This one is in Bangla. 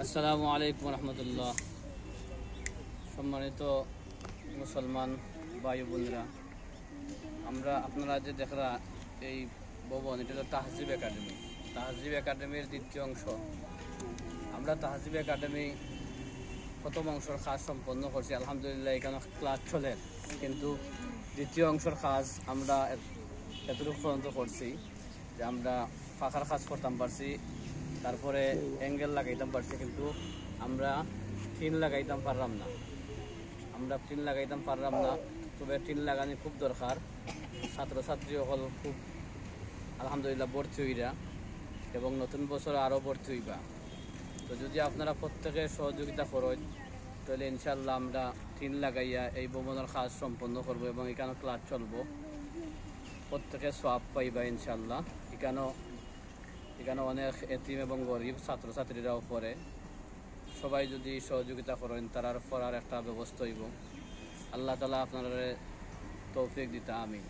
আসসালামু আলাইকুম রহমতুল্লাহ। সম্মানিত মুসলমান ভাই বোনেরা, আমরা আপনারা যে দেখরা এই ভবন, এটা হলো তাহজিব একাডেমি। তাহজিব একাডেমির দ্বিতীয় অংশ। আমরা তাহজিব একাডেমি প্রথম অংশের কাজ সম্পন্ন করছি, আলহামদুলিল্লাহ এখানে ক্লাস চলে, কিন্তু দ্বিতীয় অংশের কাজ আমরা এতটুকু পর্যন্ত করছি যে আমরা ফাঁকার কাজ করতাম পারছি, তারপরে অ্যাঙ্গেল লাগাইতাম পারছি, কিন্তু আমরা টিন লাগাইতাম পারলাম না। তবে টিন লাগানি খুব দরকার। ছাত্রছাত্রী সকল খুব আলহামদুলিল্লাহ ভর্তি হইরা এবং নতুন বছর আরও ভর্তি হইবা। তো যদি আপনারা প্রত্যেকে সহযোগিতা করেন তাহলে ইনশাল্লাহ আমরা টিন লাগাইয়া এই ভবনের কাজ সম্পন্ন করব এবং এখানে ক্লাস চলবো। প্রত্যেকে সওয়াব পাইবা ইনশাল্লাহ। এখানে অনেক এতিম এবং গরিব ছাত্রছাত্রীরাও পড়ে। সবাই যদি সহযোগিতা করেন তারার পড়ার একটা ব্যবস্থা হইব। আল্লাহ তাআলা আপনারা তৌফিক দিতা। আমিন।